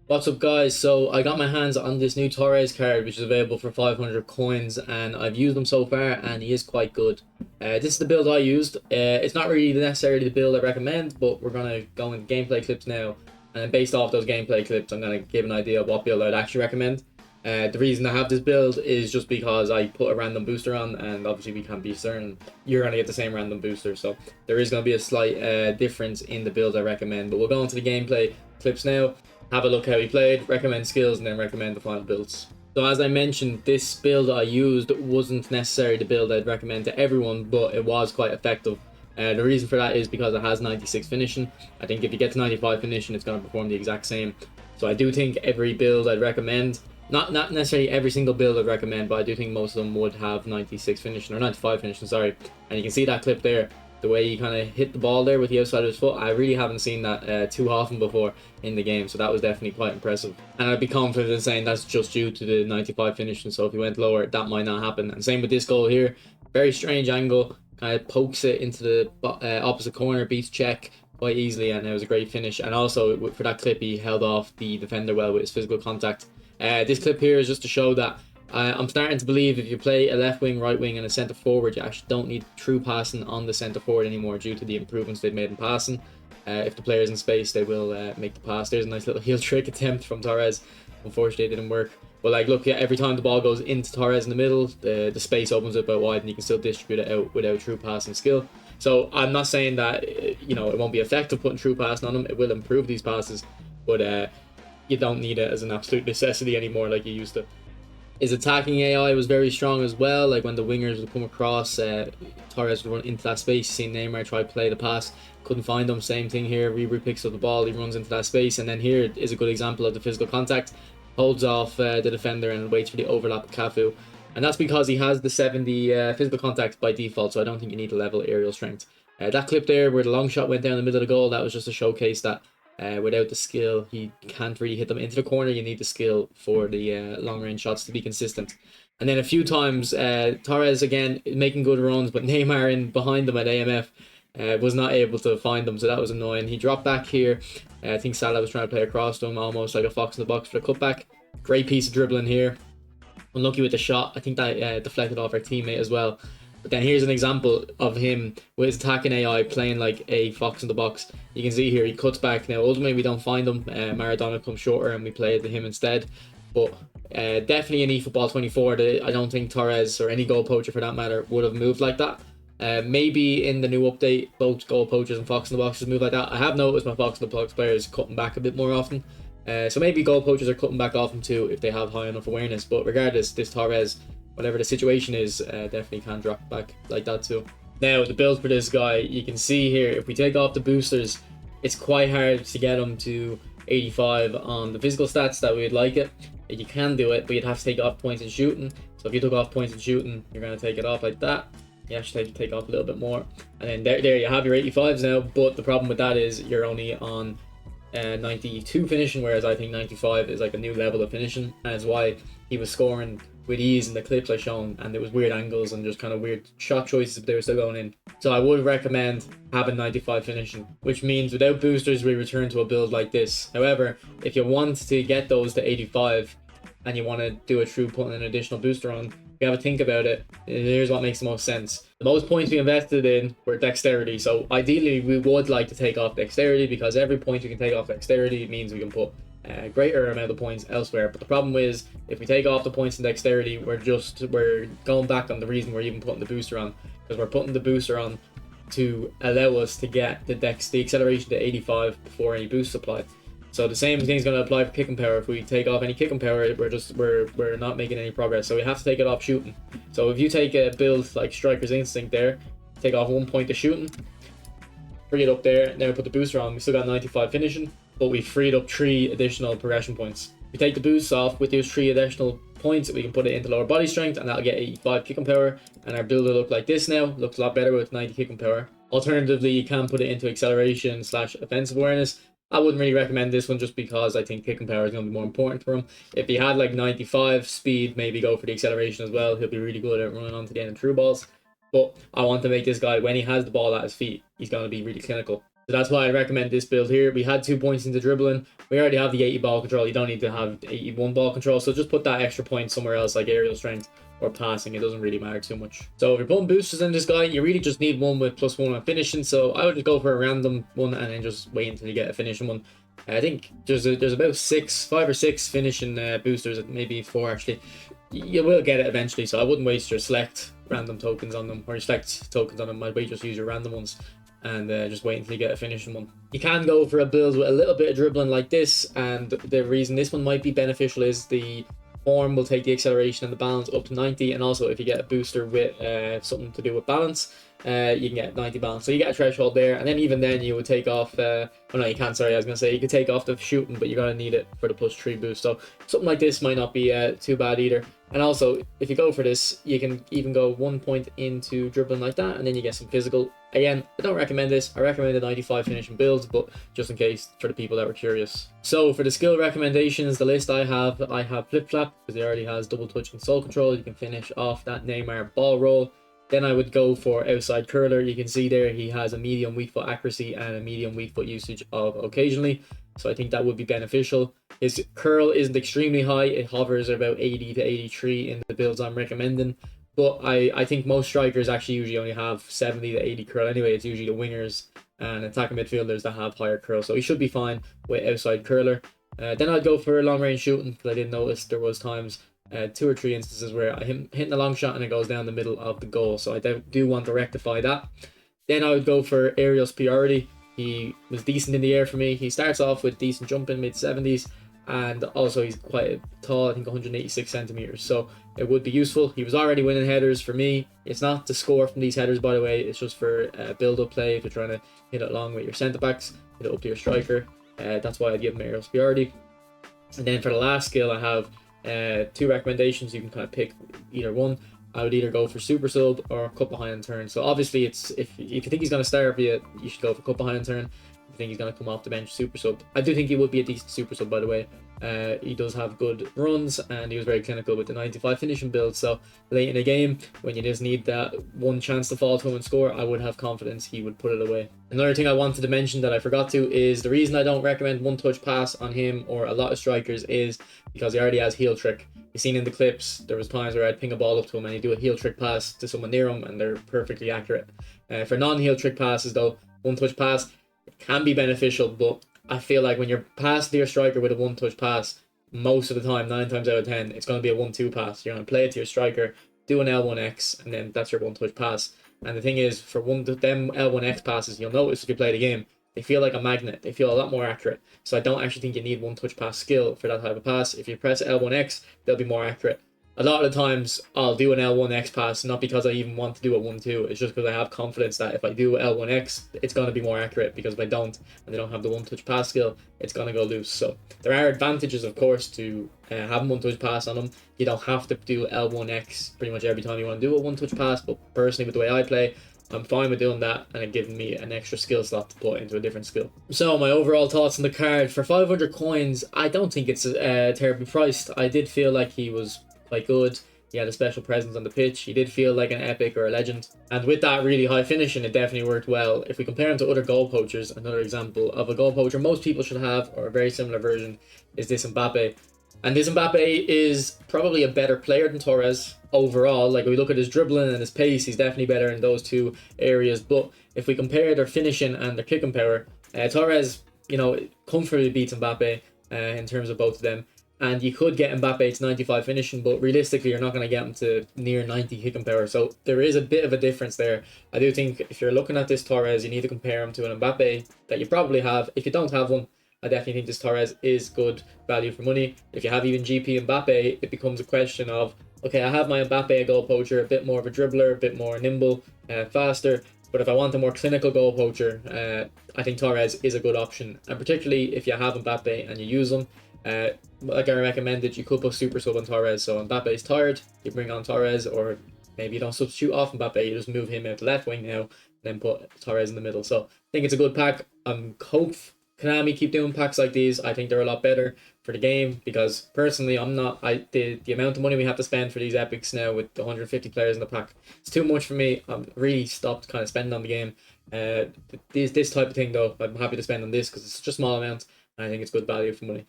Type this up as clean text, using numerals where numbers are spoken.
What's up, guys? So I got my hands on this new Torres card, which is available for 500 coins, and I've used him so far, and he is quite good. This is the build I used. It's not really necessarily the build I recommend, but we're gonna go into gameplay clips now, and based off those gameplay clips, I'm gonna give an idea of what build I'd actually recommend. The reason I have this build is just because I put a random booster on, and obviously we can't be certain you're gonna get the same random booster, so there is gonna be a slight difference in the build I recommend. But we'll go into the gameplay clips now. Have a look how he played, recommend skills, and then recommend the final builds. So as I mentioned, this build I used wasn't necessarily the build I'd recommend to everyone, but it was quite effective. The reason for that is because it has 96 finishing. I think if you get to 95 finishing, it's going to perform the exact same. So I do think every build I'd recommend, not necessarily every single build I'd recommend, but I do think most of them would have 96 finishing, or 95 finishing, sorry. And you can see that clip there. The way he kind of hit the ball there with the outside of his foot, I really haven't seen that too often before in the game, so that was definitely quite impressive. And I'd be confident in saying that's just due to the 95 finishing, so if he went lower, that might not happen. And same with this goal here, very strange angle, kind of pokes it into the opposite corner, beats check quite easily, and it was a great finish. And also, for that clip, he held off the defender well with his physical contact. This clip here is just to show that I'm starting to believe if you play a left wing, right wing, and a centre forward, you actually don't need true passing on the centre forward anymore due to the improvements they've made in passing. If the player's in space, they will make the pass. There's a nice little heel trick attempt from Torres. Unfortunately, it didn't work. But like, look, yeah, every time the ball goes into Torres in the middle, the space opens up out wide, and you can still distribute it out without true passing skill. So I'm not saying that it won't be effective putting true passing on them. It will improve these passes, but you don't need it as an absolute necessity anymore like you used to. His attacking AI was very strong as well. Like when the wingers would come across, Torres would run into that space. You see Neymar try to play the pass, couldn't find him. Same thing here. Ribery picks up the ball, he runs into that space, and then here is a good example of the physical contact. Holds off the defender and waits for the overlap of Cafu, and that's because he has the 70 physical contact by default. So I don't think you need to level aerial strength. That clip there where the long shot went down the middle of the goal, that was just to showcase that without the skill, he can't really hit them into the corner. You need the skill for the long range shots to be consistent. And then a few times, Torres again making good runs, but Neymar in behind them at AMF was not able to find them, so that was annoying. He dropped back here. I think Salah was trying to play across to him, almost like a fox in the box for the cutback. Great piece of dribbling here. Unlucky with the shot. I think that deflected off our teammate as well. But then here's an example of him with his attacking AI playing like a fox in the box. You can see here he cuts back. Now ultimately we don't find him. Maradona comes shorter and we play to him instead. But definitely in eFootball 24, I don't think Torres or any goal poacher for that matter would have moved like that. Maybe in the new update, both goal poachers and fox in the boxes move like that. I have noticed my fox in the box players cutting back a bit more often. So maybe goal poachers are cutting back off him too if they have high enough awareness. But regardless, this Torres, whatever the situation is, definitely can drop back like that too. Now, the build for this guy, you can see here, if we take off the boosters, it's quite hard to get him to 85 on the physical stats that we'd like it. You can do it, but you'd have to take off points in shooting. So if you took off points in shooting, you're going to take it off like that. You actually take off a little bit more. And then there you have your 85s now, but the problem with that is you're only on 92 finishing, whereas I think 95 is like a new level of finishing, and that's why he was scoring with ease in the clips I shown, and there was weird angles and just kind of weird shot choices, but they were still going in. So I would recommend having 95 finishing, which means without boosters we return to a build like this. However, if you want to get those to 85 and you want to do it through putting an additional booster on, you have to think about it. Here's what makes the most sense. The most points we invested in were dexterity, so ideally we would like to take off dexterity, because every point we can take off dexterity means we can put a greater amount of points elsewhere. But the problem is, if we take off the points in dexterity, we're going back on the reason we're even putting the booster on, because we're putting the booster on to allow us to get the acceleration to 85 before any boost applied. So the same thing is going to apply for kicking power. If we take off any kicking power, we're not making any progress. So we have to take it off shooting. So if you take a build like Striker's Instinct there, take off 1 point to shooting, free it up there, now put the booster on, we still got 95 finishing, but we freed up 3 additional progression points. We take the boosts off, with those 3 additional points we can put it into lower body strength, and that'll get 85 kicking power, and our build will look like this now. Looks a lot better with 90 kicking power. Alternatively, you can put it into acceleration / offensive awareness. I wouldn't really recommend this one just because I think kicking power is going to be more important for him. If he had like 95 speed, maybe go for the acceleration as well. He'll be really good at running onto the end of through balls. But I want to make this guy, when he has the ball at his feet, he's going to be really clinical. So that's why I recommend this build here. We had 2 points into dribbling. We already have the 80 ball control. You don't need to have 81 ball control. So just put that extra point somewhere else, like aerial strength or passing. It doesn't really matter too much. So if you're putting boosters in this guy, you really just need one with +1 on finishing. So I would just go for a random one and then just wait until you get a finishing one. I think there's about 5 or 6 finishing boosters, maybe 4 actually. You will get it eventually, so I wouldn't waste your select random tokens on them, or your select tokens on them. I'd wait, just use your random ones and just wait until you get a finishing one. You can go for a build with a little bit of dribbling like this, and the reason this one might be beneficial is the form will take the acceleration and the balance up to 90, and also if you get a booster with something to do with balance, you can get 90 balance, so you get a threshold there. And then even then you would take off oh no, you can't, sorry, I was gonna say you could take off the shooting, but you're gonna need it for the +3 boost. So something like this might not be too bad either. And also if you go for this, you can even go 1 point into dribbling like that, and then you get some physical. Again, I don't recommend this. I recommend the 95 finishing builds, but just in case for the people that were curious. So for the skill recommendations, the list I have flip flap, because he already has double touch and soul control. You can finish off that Neymar ball roll. Then I would go for outside curler. You can see there he has a medium weak foot accuracy and a medium weak foot usage of occasionally. So I think that would be beneficial. His curl isn't extremely high. It hovers about 80 to 83 in the builds I'm recommending. But I think most strikers actually usually only have 70 to 80 curl anyway. It's usually the wingers and attacking midfielders that have higher curl. So he should be fine with outside curler. Then I'd go for long range shooting, because I did notice there was times 2 or 3 instances where I hitting a long shot and it goes down the middle of the goal. So I do want to rectify that. Then I would go for aerial superiority. He was decent in the air for me. He starts off with decent jumping, mid-70s, and also he's quite tall, I think 186 centimeters. So it would be useful. He was already winning headers for me. It's not to score from these headers, by the way. It's just for build-up play. If you're trying to hit it along with your centre-backs, hit it up to your striker. That's why I'd give him aerial superiority. And then for the last skill, I have 2 recommendations. You can kind of pick either one. I would either go for super sub or cut behind and turn. So obviously, it's if you think he's going to start for you, you should go for cut behind and turn. If you think he's going to come off the bench, super sub. I do think he would be a decent super sub, by the way. He does have good runs, and he was very clinical with the 95 finishing build. So late in the game, when you just need that one chance to fall to him and score, I would have confidence he would put it away. Another thing I wanted to mention that I forgot to is the reason I don't recommend one touch pass on him or a lot of strikers is because he already has heel trick. You've seen in the clips, there was times where I'd ping a ball up to him and he'd do a heel trick pass to someone near him, and they're perfectly accurate. For non-heel trick passes though, one touch pass can be beneficial, but I feel like when you're passing to your striker with a one touch pass, most of the time, 9 times out of 10, it's going to be a 1-2 pass. You're going to play it to your striker, do an L1X, and then that's your one touch pass. And the thing is, for them L1X passes, you'll notice if you play the game, they feel like a magnet. They feel a lot more accurate. So I don't actually think you need one touch pass skill for that type of pass. If you press L1X, they'll be more accurate. A lot of the times I'll do an L1X pass, not because I even want to do a 1-2. It's just because I have confidence that if I do L1X, it's going to be more accurate, because if I don't, and they don't have the one touch pass skill, it's going to go loose. So there are advantages, of course, to having one touch pass on them. You don't have to do L1X pretty much every time you want to do a one touch pass, but personally, with the way I play, I'm fine with doing that, and it giving me an extra skill slot to put into a different skill. So my overall thoughts on the card, for 500 coins, I don't think it's terribly priced. I did feel like he was quite good. He had a special presence on the pitch. He did feel like an epic or a legend. And with that really high finishing, it definitely worked well. If we compare him to other goal poachers, another example of a goal poacher most people should have, or a very similar version, is this Mbappe. And this Mbappe is probably a better player than Torres overall. Like, if we look at his dribbling and his pace, he's definitely better in those 2 areas. But if we compare their finishing and their kicking power, Torres, comfortably beats Mbappe in terms of both of them. And you could get Mbappe to 95 finishing, but realistically, you're not going to get him to near 90 kicking power. So there is a bit of a difference there. I do think if you're looking at this Torres, you need to compare him to an Mbappe that you probably have. If you don't have one, I definitely think this Torres is good value for money. If you have even GP Mbappe, it becomes a question of, okay, I have my Mbappe, a goal poacher, a bit more of a dribbler, a bit more nimble, faster. But if I want a more clinical goal poacher, I think Torres is a good option. And particularly if you have Mbappe and you use him, like I recommended, you could put super sub on Torres. So Mbappe is tired, you bring on Torres, or maybe you don't substitute off Mbappe, you just move him out to left wing now, then put Torres in the middle. So I think it's a good pack. Hope Konami keep doing packs like these. I think they're a lot better for the game, because personally the amount of money we have to spend for these epics now with the 150 players in the pack, it's too much for me. I'm really stopped kind of spending on the game. This type of thing though, I'm happy to spend on this because it's such a small amount, and I think it's good value for money.